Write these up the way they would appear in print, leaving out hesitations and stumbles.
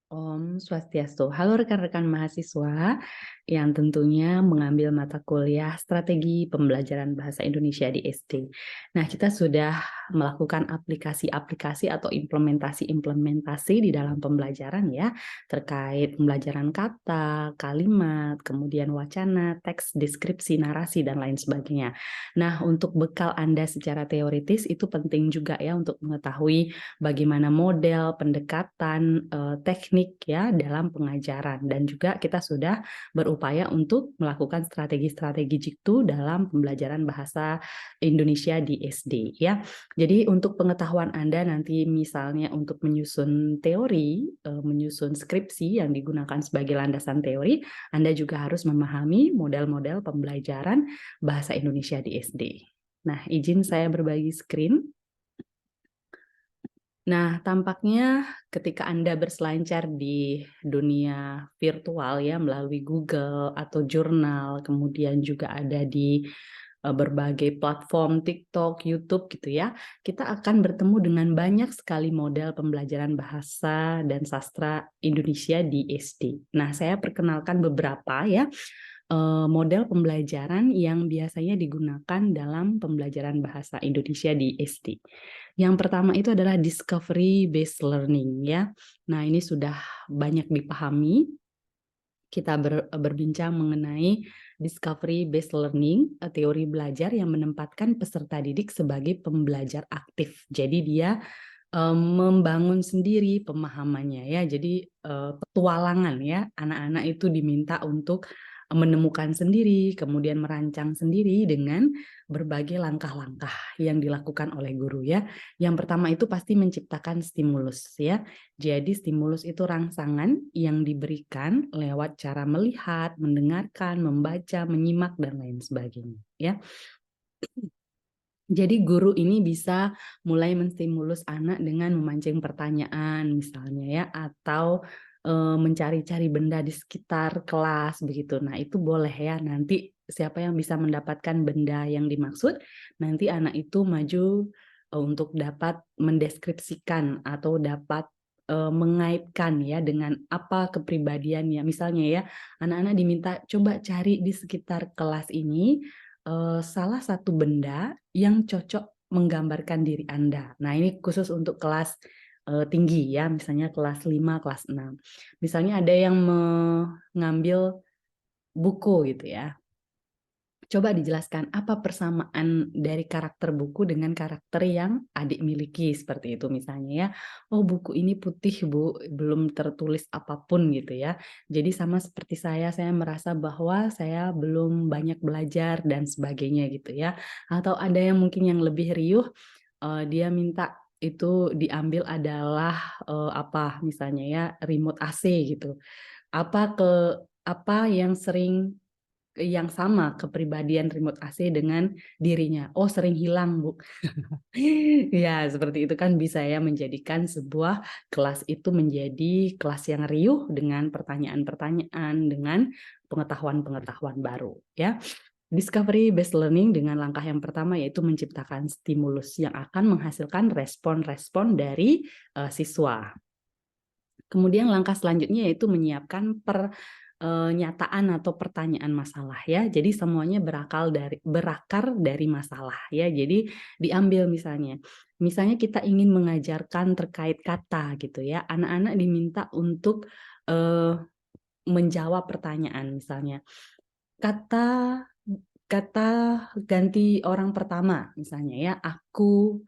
Om Swastiastu. Halo rekan-rekan mahasiswa yang tentunya mengambil mata kuliah strategi pembelajaran bahasa Indonesia di SD. Nah, kita sudah melakukan aplikasi-aplikasi atau implementasi-implementasi di dalam pembelajaran ya, terkait pembelajaran kata, kalimat, kemudian wacana, teks, deskripsi, narasi, dan lain sebagainya. Nah, untuk bekal Anda secara teoritis itu penting juga ya untuk mengetahui bagaimana model, pendekatan, teknik ya dalam pengajaran dan juga kita sudah berupaya untuk melakukan strategi-strategi jitu dalam pembelajaran bahasa Indonesia di SD ya. Jadi untuk pengetahuan Anda nanti misalnya untuk menyusun teori, menyusun skripsi yang digunakan sebagai landasan teori, Anda juga harus memahami model-model pembelajaran bahasa Indonesia di SD. Nah, izin saya berbagi screen. Nah, tampaknya ketika Anda berselancar di dunia virtual ya melalui Google atau jurnal, kemudian juga ada di berbagai platform TikTok, YouTube gitu ya, kita akan bertemu dengan banyak sekali model pembelajaran bahasa dan sastra Indonesia di SD. Nah, saya perkenalkan beberapa ya model pembelajaran yang biasanya digunakan dalam pembelajaran bahasa Indonesia di SD. Yang pertama itu adalah discovery based learning ya. Nah, ini sudah banyak dipahami. Kita berbincang mengenai discovery based learning, teori belajar yang menempatkan peserta didik sebagai pembelajar aktif. Jadi dia membangun sendiri pemahamannya ya. Jadi petualangan ya. Anak-anak itu diminta untuk menemukan sendiri, kemudian merancang sendiri dengan berbagai langkah-langkah yang dilakukan oleh guru ya. Yang pertama itu pasti menciptakan stimulus ya. Jadi stimulus itu rangsangan yang diberikan lewat cara melihat, mendengarkan, membaca, menyimak dan lain sebagainya ya. Jadi guru ini bisa mulai menstimulus anak dengan memancing pertanyaan misalnya ya, atau mencari-cari benda di sekitar kelas begitu. Nah itu boleh ya, nanti siapa yang bisa mendapatkan benda yang dimaksud, nanti anak itu maju untuk dapat mendeskripsikan atau dapat mengaitkan ya dengan apa kepribadiannya. Misalnya ya, anak-anak diminta coba cari di sekitar kelas ini salah satu benda yang cocok menggambarkan diri Anda. Nah, ini khusus untuk kelas tinggi ya, misalnya kelas 5, kelas 6. Misalnya ada yang mengambil buku gitu ya. Coba dijelaskan apa persamaan dari karakter buku dengan karakter yang adik miliki seperti itu misalnya ya. Oh, buku ini putih, Bu, belum tertulis apapun gitu ya. Jadi sama seperti saya merasa bahwa saya belum banyak belajar dan sebagainya gitu ya. Atau ada yang mungkin yang lebih riuh, dia minta itu diambil adalah apa misalnya ya remote AC gitu. Apa yang sering yang sama kepribadian remote AC dengan dirinya. Oh, sering hilang, Bu. Ya, seperti itu kan bisa ya menjadikan sebuah kelas itu menjadi kelas yang riuh dengan pertanyaan-pertanyaan, dengan pengetahuan-pengetahuan baru, ya. Discovery based learning dengan langkah yang pertama yaitu menciptakan stimulus yang akan menghasilkan respon-respon dari siswa. Kemudian langkah selanjutnya yaitu menyiapkan pernyataan atau pertanyaan masalah ya. Jadi semuanya berakar dari masalah ya. Jadi diambil misalnya kita ingin mengajarkan terkait kata gitu ya. Anak-anak diminta untuk menjawab pertanyaan misalnya. Kata kata ganti orang pertama misalnya ya, aku,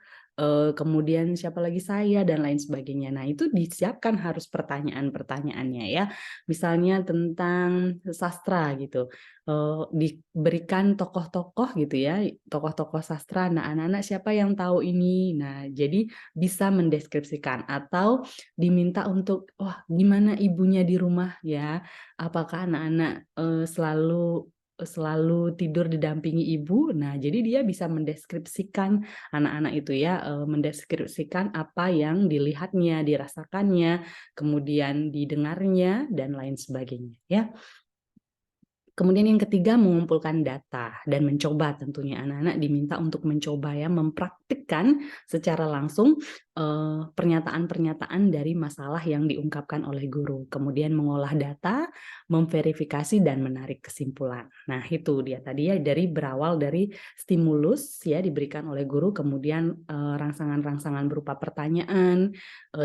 kemudian siapa lagi, saya, dan lain sebagainya. Nah, itu disiapkan harus pertanyaan-pertanyaannya ya. Misalnya tentang sastra gitu, diberikan tokoh-tokoh gitu ya, tokoh-tokoh sastra. Nah, anak-anak siapa yang tahu ini? Nah, jadi bisa mendeskripsikan atau diminta untuk, "Wah, gimana ibunya di rumah ya? Apakah anak-anak, selalu tidur didampingi ibu?" Nah, jadi dia bisa mendeskripsikan anak-anak itu ya, mendeskripsikan apa yang dilihatnya, dirasakannya, kemudian didengarnya dan lain sebagainya ya. Kemudian yang ketiga, mengumpulkan data dan mencoba, tentunya anak-anak diminta untuk mencoba ya, mempraktikkan secara langsung pernyataan-pernyataan dari masalah yang diungkapkan oleh guru. Kemudian mengolah data, memverifikasi dan menarik kesimpulan. Nah, itu dia tadi ya, dari berawal dari stimulus ya diberikan oleh guru, kemudian rangsangan-rangsangan berupa pertanyaan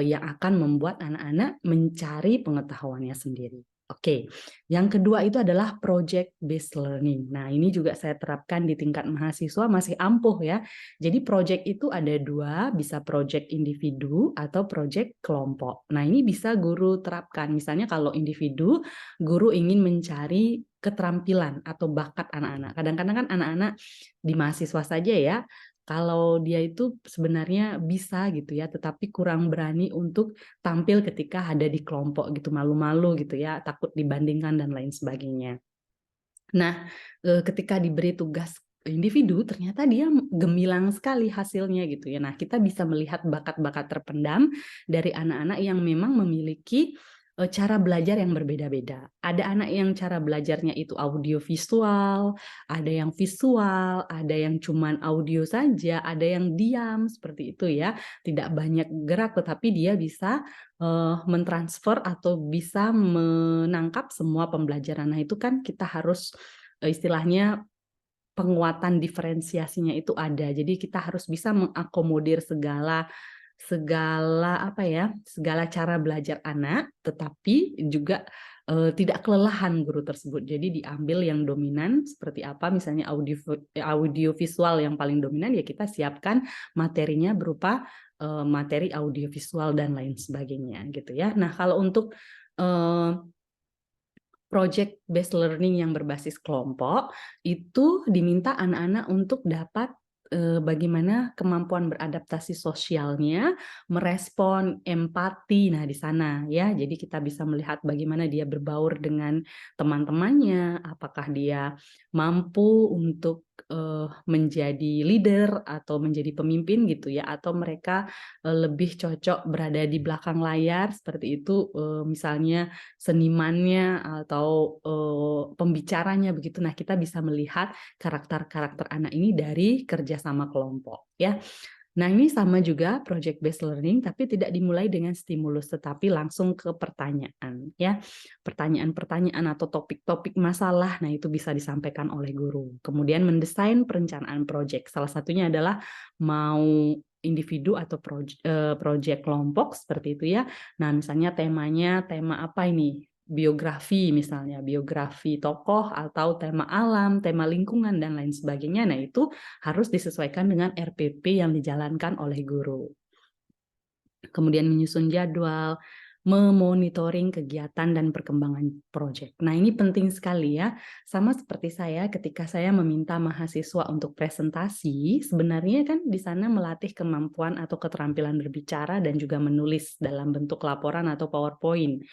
yang akan membuat anak-anak mencari pengetahuannya sendiri. Oke, yang kedua itu adalah project based learning. Nah, ini juga saya terapkan di tingkat mahasiswa masih ampuh ya. Jadi project itu ada dua, bisa project individu atau project kelompok. Nah, ini bisa guru terapkan. Misalnya kalau individu, guru ingin mencari keterampilan atau bakat anak-anak. Kadang-kadang kan anak-anak di mahasiswa saja ya, kalau dia itu sebenarnya bisa gitu ya, tetapi kurang berani untuk tampil ketika ada di kelompok gitu, malu-malu gitu ya, takut dibandingkan dan lain sebagainya. Nah, ketika diberi tugas individu, ternyata dia gemilang sekali hasilnya gitu ya. Nah, kita bisa melihat bakat-bakat terpendam dari anak-anak yang memang memiliki cara belajar yang berbeda-beda. Ada anak yang cara belajarnya itu audio visual, ada yang visual, ada yang cuman audio saja, ada yang diam seperti itu ya. Tidak banyak gerak, tetapi dia bisa mentransfer atau bisa menangkap semua pembelajaran. Nah, itu kan kita harus istilahnya penguatan diferensiasinya itu ada. Jadi kita harus bisa mengakomodir segala segala apa ya, segala cara belajar anak, tetapi juga tidak kelelahan guru tersebut. Jadi diambil yang dominan seperti apa, misalnya audio visual yang paling dominan, ya kita siapkan materinya berupa materi audio visual dan lain sebagainya gitu ya. Nah, kalau untuk project based learning yang berbasis kelompok, itu diminta anak-anak untuk dapat bagaimana kemampuan beradaptasi sosialnya, merespon empati. Nah, di sana ya, jadi kita bisa melihat bagaimana dia berbaur dengan teman-temannya, apakah dia mampu untuk menjadi leader atau menjadi pemimpin gitu ya, atau mereka lebih cocok berada di belakang layar seperti itu, misalnya senimannya atau pembicaranya begitu. Nah, kita bisa melihat karakter-karakter anak ini dari kerjasama kelompok ya. Nah, ini sama juga project based learning, tapi tidak dimulai dengan stimulus, tetapi langsung ke pertanyaan ya. Pertanyaan-pertanyaan atau topik-topik masalah, nah itu bisa disampaikan oleh guru. Kemudian mendesain perencanaan project. Salah satunya adalah mau individu atau project kelompok seperti itu ya. Nah, misalnya temanya tema apa ini? Biografi misalnya, biografi tokoh atau tema alam, tema lingkungan dan lain sebagainya. Nah, itu harus disesuaikan dengan RPP yang dijalankan oleh guru. Kemudian menyusun jadwal, memonitoring kegiatan dan perkembangan proyek. Nah, ini penting sekali ya. Sama seperti saya ketika saya meminta mahasiswa untuk presentasi, sebenarnya kan di sana melatih kemampuan atau keterampilan berbicara dan juga menulis dalam bentuk laporan atau PowerPoint.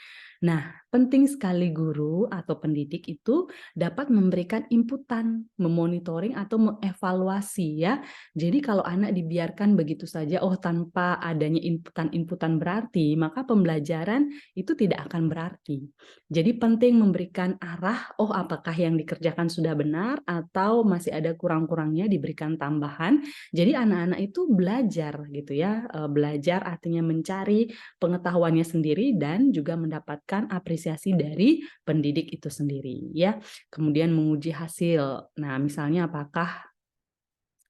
Nah, penting sekali guru atau pendidik itu dapat memberikan inputan, memonitoring atau mengevaluasi ya. Jadi kalau anak dibiarkan begitu saja, tanpa adanya inputan-inputan berarti, maka pembelajaran itu tidak akan berarti. Jadi penting memberikan arah, apakah yang dikerjakan sudah benar atau masih ada kurang-kurangnya, diberikan tambahan. Jadi anak-anak itu belajar gitu ya, belajar artinya mencari pengetahuannya sendiri dan juga mendapatkan apresiasi dari pendidik itu sendiri ya. Kemudian menguji hasil. Nah, misalnya apakah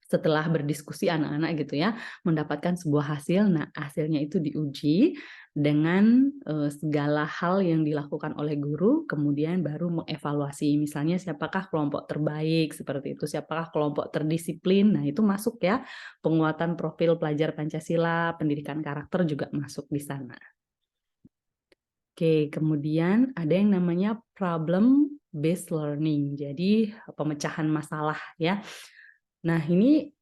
setelah berdiskusi anak-anak gitu ya, mendapatkan sebuah hasil, nah hasilnya itu diuji dengan segala hal yang dilakukan oleh guru, kemudian baru mengevaluasi, misalnya siapakah kelompok terbaik, seperti itu, siapakah kelompok terdisiplin, nah itu masuk ya, penguatan profil pelajar Pancasila, pendidikan karakter juga masuk di sana. Oke, kemudian ada yang namanya problem based learning, jadi pemecahan masalah ya. Nah, ini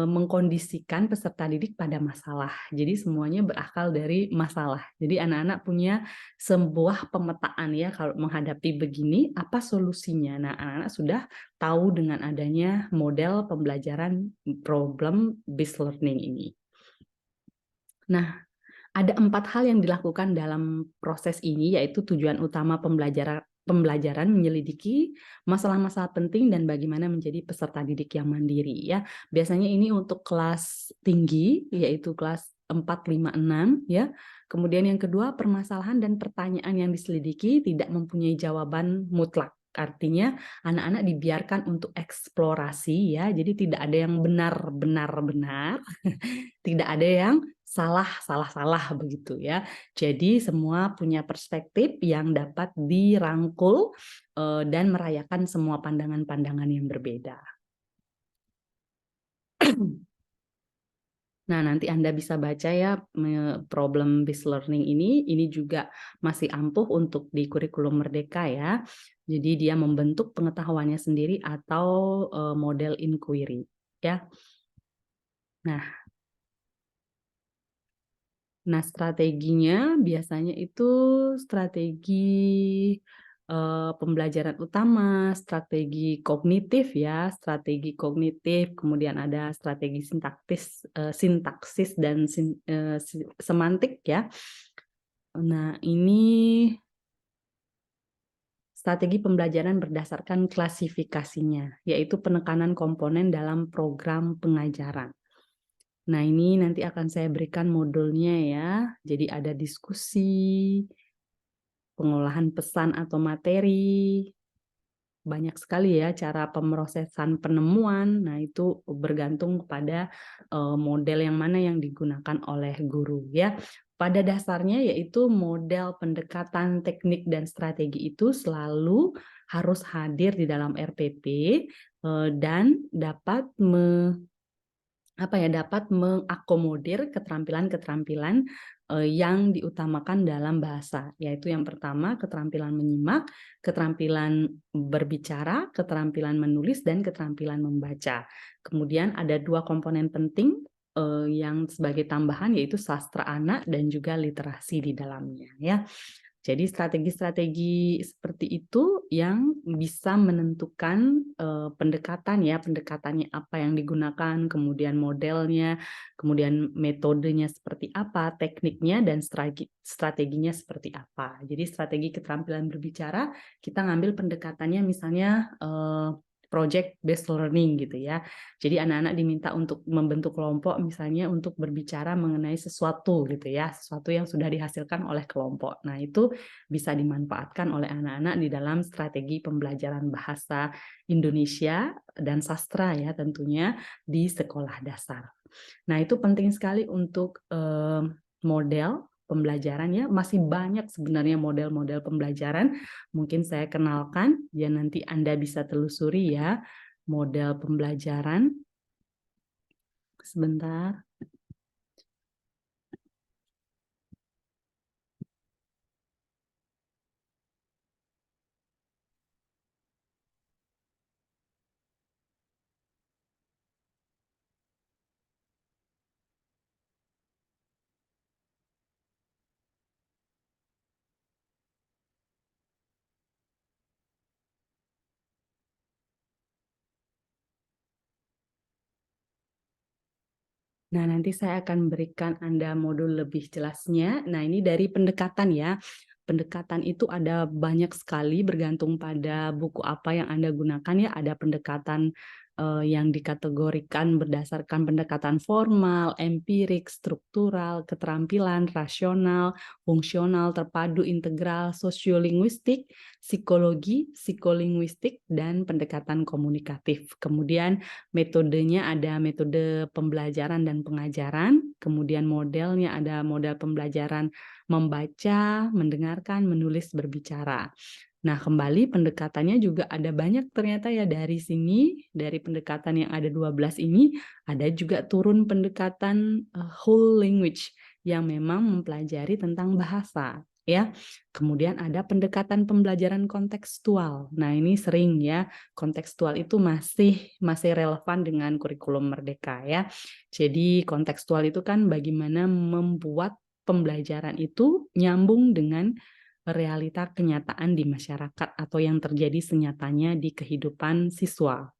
mengkondisikan peserta didik pada masalah. Jadi semuanya berakal dari masalah. Jadi anak-anak punya sebuah pemetaan ya, kalau menghadapi begini apa solusinya. Nah, anak-anak sudah tahu dengan adanya model pembelajaran problem based learning ini. Nah, ada 4 hal yang dilakukan dalam proses ini, yaitu tujuan utama pembelajaran menyelidiki masalah-masalah penting dan bagaimana menjadi peserta didik yang mandiri ya. Biasanya ini untuk kelas tinggi yaitu kelas 4, 5, 6 ya. Kemudian yang kedua, permasalahan dan pertanyaan yang diselidiki tidak mempunyai jawaban mutlak. Artinya anak-anak dibiarkan untuk eksplorasi ya. Jadi tidak ada yang benar, tidak ada yang salah begitu ya. Jadi semua punya perspektif yang dapat dirangkul dan merayakan semua pandangan-pandangan yang berbeda. Nah, nanti Anda bisa baca ya problem based learning ini juga masih ampuh untuk di kurikulum Merdeka ya. Jadi dia membentuk pengetahuannya sendiri atau model inquiry ya. Nah, strateginya biasanya itu strategi pembelajaran utama, strategi kognitif ya, strategi kognitif, kemudian ada strategi sintaksis dan semantik ya. Nah, ini strategi pembelajaran berdasarkan klasifikasinya, yaitu penekanan komponen dalam program pengajaran. Nah, ini nanti akan saya berikan modulnya ya. Jadi ada diskusi, pengolahan pesan atau materi, banyak sekali ya cara pemrosesan penemuan. Nah, itu bergantung kepada model yang mana yang digunakan oleh guru ya. Pada dasarnya yaitu model pendekatan teknik dan strategi itu selalu harus hadir di dalam RPP dan dapat mengakomodir keterampilan-keterampilan yang diutamakan dalam bahasa, yaitu yang pertama keterampilan menyimak, keterampilan berbicara, keterampilan menulis, dan keterampilan membaca. Kemudian ada 2 komponen penting yang sebagai tambahan yaitu sastra anak dan juga literasi di dalamnya ya. Jadi strategi-strategi seperti itu yang bisa menentukan pendekatannya apa yang digunakan, kemudian modelnya, kemudian metodenya seperti apa, tekniknya dan strateginya seperti apa. Jadi strategi keterampilan berbicara kita ngambil pendekatannya misalnya project based learning gitu ya. Jadi anak-anak diminta untuk membentuk kelompok misalnya untuk berbicara mengenai sesuatu gitu ya, sesuatu yang sudah dihasilkan oleh kelompok. Nah, itu bisa dimanfaatkan oleh anak-anak di dalam strategi pembelajaran bahasa Indonesia dan sastra ya tentunya di sekolah dasar. Nah, itu penting sekali untuk model pembelajaran ya, masih banyak sebenarnya model-model pembelajaran. Mungkin saya kenalkan, ya nanti Anda bisa telusuri ya, model pembelajaran. Sebentar. Nah, nanti saya akan berikan Anda modul lebih jelasnya. Nah, ini dari pendekatan ya. Pendekatan itu ada banyak sekali bergantung pada buku apa yang Anda gunakan ya. Ada pendekatan yang dikategorikan berdasarkan pendekatan formal, empirik, struktural, keterampilan, rasional, fungsional, terpadu, integral, sosiolinguistik, psikologi, psikolinguistik, dan pendekatan komunikatif. Kemudian metodenya ada metode pembelajaran dan pengajaran, kemudian modelnya ada model pembelajaran membaca, mendengarkan, menulis, berbicara. Nah, kembali pendekatannya juga ada banyak ternyata ya dari sini, dari pendekatan yang ada 12 ini, ada juga turun pendekatan whole language yang memang mempelajari tentang bahasa. Ya, kemudian ada pendekatan pembelajaran kontekstual. Nah, ini sering ya, kontekstual itu masih relevan dengan kurikulum Merdeka ya. Jadi kontekstual itu kan bagaimana membuat pembelajaran itu nyambung dengan realita kenyataan di masyarakat atau yang terjadi senyatanya di kehidupan siswa.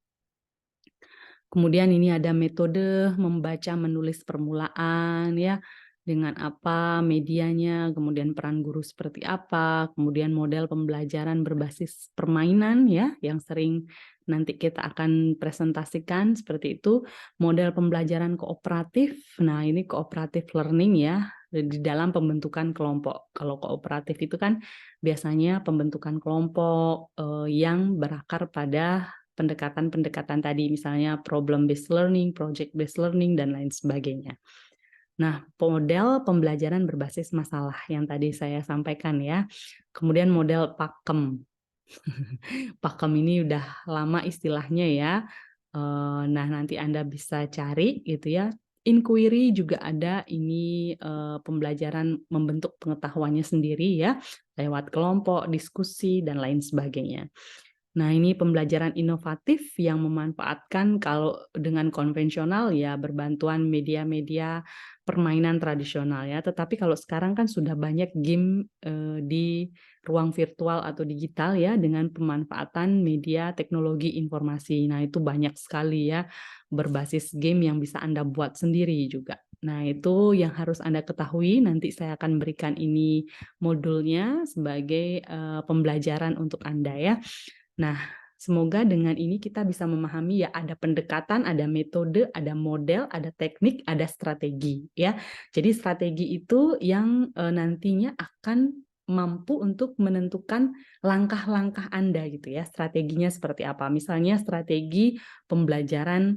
Kemudian ini ada metode membaca menulis permulaan ya. dengan apa medianya, kemudian peran guru seperti apa, kemudian model pembelajaran berbasis permainan ya, yang sering nanti kita akan presentasikan seperti itu, model pembelajaran kooperatif. Nah, ini cooperative learning ya, di dalam pembentukan kelompok. Kalau kooperatif itu kan biasanya pembentukan kelompok yang berakar pada pendekatan-pendekatan tadi, misalnya problem based learning, project based learning, dan lain sebagainya. Nah, model pembelajaran berbasis masalah yang tadi saya sampaikan ya. Kemudian model pakem. Pakem ini udah lama istilahnya ya. Nah, nanti Anda bisa cari gitu ya. Inquiry juga ada, ini pembelajaran membentuk pengetahuannya sendiri ya, lewat kelompok, diskusi, dan lain sebagainya. Nah, ini pembelajaran inovatif yang memanfaatkan kalau dengan konvensional ya berbantuan media-media permainan tradisional ya. Tetapi kalau sekarang kan sudah banyak game di ruang virtual atau digital ya dengan pemanfaatan media teknologi informasi. Nah, itu banyak sekali ya berbasis game yang bisa Anda buat sendiri juga. Nah, itu yang harus Anda ketahui. Nanti saya akan berikan ini modulnya sebagai pembelajaran untuk Anda ya. Nah, semoga dengan ini kita bisa memahami ya ada pendekatan, ada metode, ada model, ada teknik, ada strategi ya. Jadi strategi itu yang nantinya akan mampu untuk menentukan langkah-langkah Anda gitu ya. Strateginya seperti apa? Misalnya strategi pembelajaran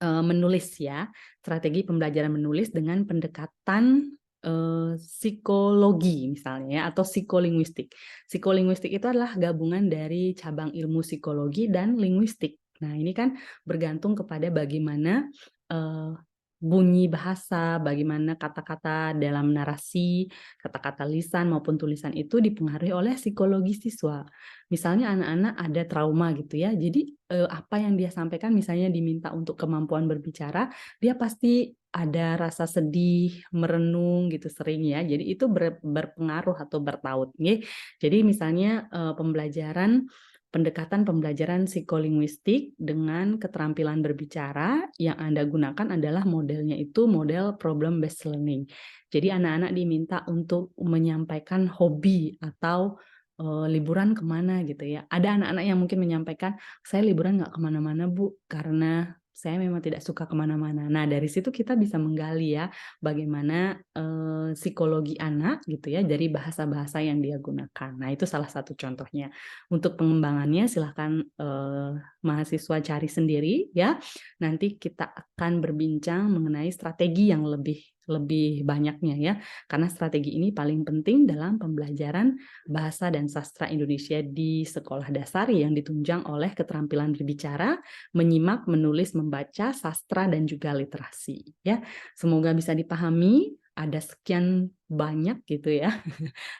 menulis ya. Strategi pembelajaran menulis dengan pendekatan psikologi misalnya ya, atau psikolinguistik. Psikolinguistik itu adalah gabungan dari cabang ilmu psikologi dan linguistik. Nah, ini kan bergantung kepada bagaimana bunyi bahasa, bagaimana kata-kata dalam narasi, kata-kata lisan maupun tulisan itu dipengaruhi oleh psikologi siswa. Misalnya anak-anak ada trauma gitu ya, jadi apa yang dia sampaikan misalnya diminta untuk kemampuan berbicara, dia pasti ada rasa sedih, merenung gitu sering ya. Jadi itu berpengaruh atau bertaut nggih. Jadi misalnya pendekatan pembelajaran psikolinguistik dengan keterampilan berbicara yang Anda gunakan adalah modelnya itu model problem based learning. Jadi anak-anak diminta untuk menyampaikan hobi atau liburan kemana gitu ya. Ada anak-anak yang mungkin menyampaikan, saya liburan nggak kemana-mana Bu, karena saya memang tidak suka kemana-mana. Nah, dari situ kita bisa menggali ya, bagaimana psikologi anak gitu ya, dari bahasa-bahasa yang dia gunakan. Nah, itu salah satu contohnya. Untuk pengembangannya silahkan mahasiswa cari sendiri ya. Nanti kita akan berbincang mengenai strategi yang lebih banyaknya ya. Karena strategi ini paling penting dalam pembelajaran bahasa dan sastra Indonesia di sekolah dasar yang ditunjang oleh keterampilan berbicara, menyimak, menulis, membaca, sastra, dan juga literasi. Ya, semoga bisa dipahami. Ada sekian banyak gitu ya.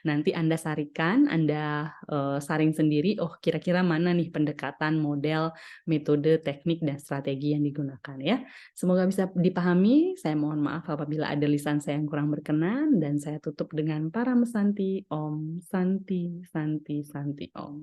Nanti Anda sarikan, Anda saring sendiri, oh kira-kira mana nih pendekatan, model, metode, teknik, dan strategi yang digunakan ya. Semoga bisa dipahami. Saya mohon maaf apabila ada lisan saya yang kurang berkenan, dan saya tutup dengan para mesanti Om Santi Santi Santi Om.